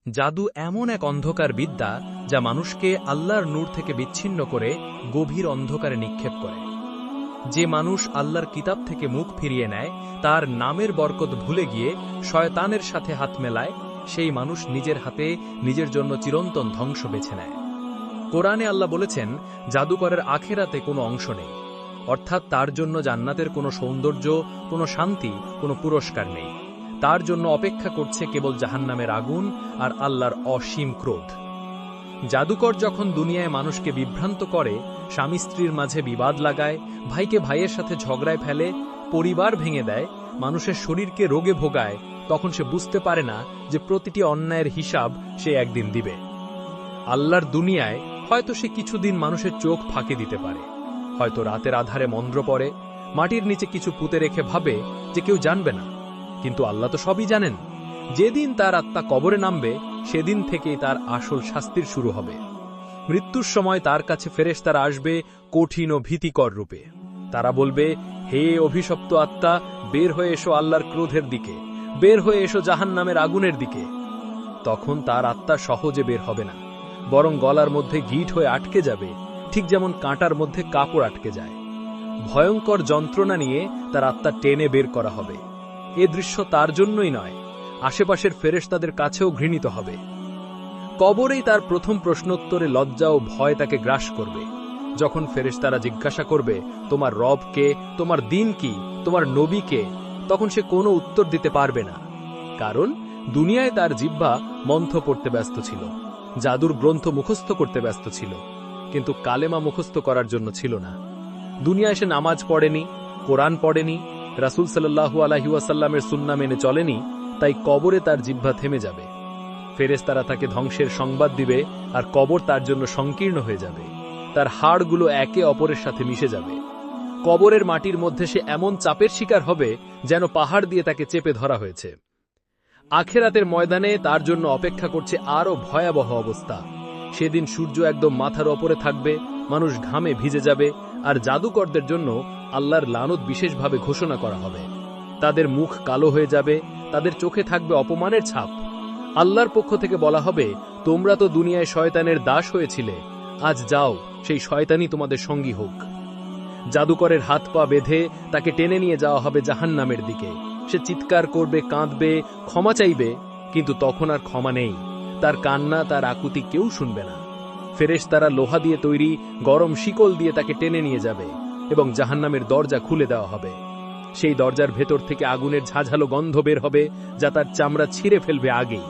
জাদু এমন এক অন্ধকার বিদ্যা যা মানুষকে আল্লাহর নূর থেকে বিচ্ছিন্ন করে গভীর অন্ধকারে নিক্ষেপ করে। যে মানুষ আল্লাহর কিতাব থেকে মুখ ফিরিয়ে নেয়, তার নামের বরকত ভুলে গিয়ে শয়তানের সাথে হাত মেলায়, সেই মানুষ নিজের হাতে নিজের জন্য চিরন্তন ধ্বংস বেছে নেয়। কোরআনে আল্লাহ বলেছেন, জাদুকরের আখেরাতে কোনো অংশ নেই, অর্থাৎ তার জন্য জান্নাতের কোনো সৌন্দর্য, কোনো শান্তি, কোনো পুরস্কার নেই। তার জন্য অপেক্ষা করছে কেবল জাহান্নামের আগুন আর আল্লাহর অসীম ক্রোধ। জাদুকর যখন দুনিয়ায় মানুষকে বিভ্রান্ত করে, স্বামী স্ত্রীর মাঝে বিবাদ লাগায়, ভাইকে ভাইয়ের সাথে ঝগড়ায় ফেলে, পরিবার ভেঙে দেয়, মানুষের শরীরকে রোগে ভোগায়, তখন সে বুঝতে পারে না যে প্রতিটি অন্যায়ের হিসাব সে একদিন দিবে। আল্লাহর দুনিয়ায় হয়তো সে কিছুদিন মানুষের চোখ ফাঁকি দিতে পারে, হয়তো রাতের আধারে মন্দ্র পড়ে, মাটির নিচে কিছু পুঁতে রেখে ভাবে যে কেউ জানবে না, কিন্তু আল্লাহ তো সবই জানেন। যেদিন তার আত্মা কবরে নামবে, সেদিন থেকেই তার আসল শাস্তির শুরু হবে। মৃত্যুর সময় তার কাছে ফেরেশতারা আসবে কঠিন ও ভীতিকর রূপে। তারা বলবে, হে অভিশপ্ত আত্মা, বের হয়ে এসো আল্লাহর ক্রোধের দিকে, বের হয়ে এসো জাহান্নামের আগুনের দিকে। তখন তার আত্মা সহজে বের হবে না, বরং গলার মধ্যে গিঁট হয়ে আটকে যাবে, ঠিক যেমন কাঁটার মধ্যে কাপড় আটকে যায়। ভয়ঙ্কর যন্ত্রণা নিয়ে তার আত্মা টেনে বের করা হবে। এ দৃশ্য তার জন্যই নয়, আশেপাশের ফেরেশতাদের কাছেও ঘৃণিত হবে। কবরেই তার প্রথম প্রশ্নোত্তরে লজ্জা ও ভয় তাকে গ্রাস করবে। যখন ফেরেশতারা জিজ্ঞাসা করবে, তোমার রব কে, তোমার দিন কি, তোমার নবী কে, তখন সে কোনো উত্তর দিতে পারবে না। কারণ দুনিয়ায় তার জিহ্বা মন্থ পড়তে ব্যস্ত ছিল, জাদুর গ্রন্থ মুখস্থ করতে ব্যস্ত ছিল, কিন্তু কালেমা মুখস্থ করার জন্য ছিল না। দুনিয়ায় সে নামাজ পড়েনি, কোরআন পড়েনি, রাসূল সাল্লাল্লাহু আলাইহি ওয়াসাল্লামের সুন্নাহ মেনে চলেনি, তাই কবরে তার জিহ্বা থেমে যাবে। ফেরেশতারা তাকে ধ্বংসের সংবাদ দিবে, আর কবর তার জন্য সংকীর্ণ হয়ে যাবে। তার হাড়গুলো একে অপরের সাথে মিশে যাবে। কবরের মাটির মধ্যে সে এমন চাপের শিকার হবে যেন পাহাড় দিয়ে তাকে চেপে ধরা হয়েছে। আখেরাতের ময়দানে তার জন্য অপেক্ষা করছে আরও ভয়াবহ অবস্থা। সেদিন সূর্য একদম মাথার ওপরে থাকবে, মানুষ ঘামে ভিজে যাবে, আর জাদুকরদের জন্য আল্লাহর লানত বিশেষভাবে ঘোষণা করা হবে। তাদের মুখ কালো হয়ে যাবে, তাদের চোখে থাকবে অপমানের ছাপ। আল্লাহর পক্ষ থেকে বলা হবে, তোমরা তো দুনিয়ায় শয়তানের দাস হয়েছিলে, আজ যাও, সেই শয়তানই তোমাদের সঙ্গী হোক। জাদুকরের হাত পা বেঁধে তাকে টেনে নিয়ে যাওয়া হবে জাহান্নামের দিকে। সে চিৎকার করবে, কাঁদবে, ক্ষমা চাইবে, কিন্তু তখন আর ক্ষমা নেই। তার কান্না, তার আকুতি কেউ শুনবে না। ফেরেশতারা লোহা দিয়ে তৈরি গরম শিকল দিয়ে তাকে টেনে নিয়ে যাবে এবং জাহান্নামের দরজা খুলে দেওয়া হবে। সেই দরজার ভেতর থেকে আগুনের ঝাঁঝালো গন্ধ বের হবে, যা তার চামড়া ছিঁড়ে ফেলবে আগেই।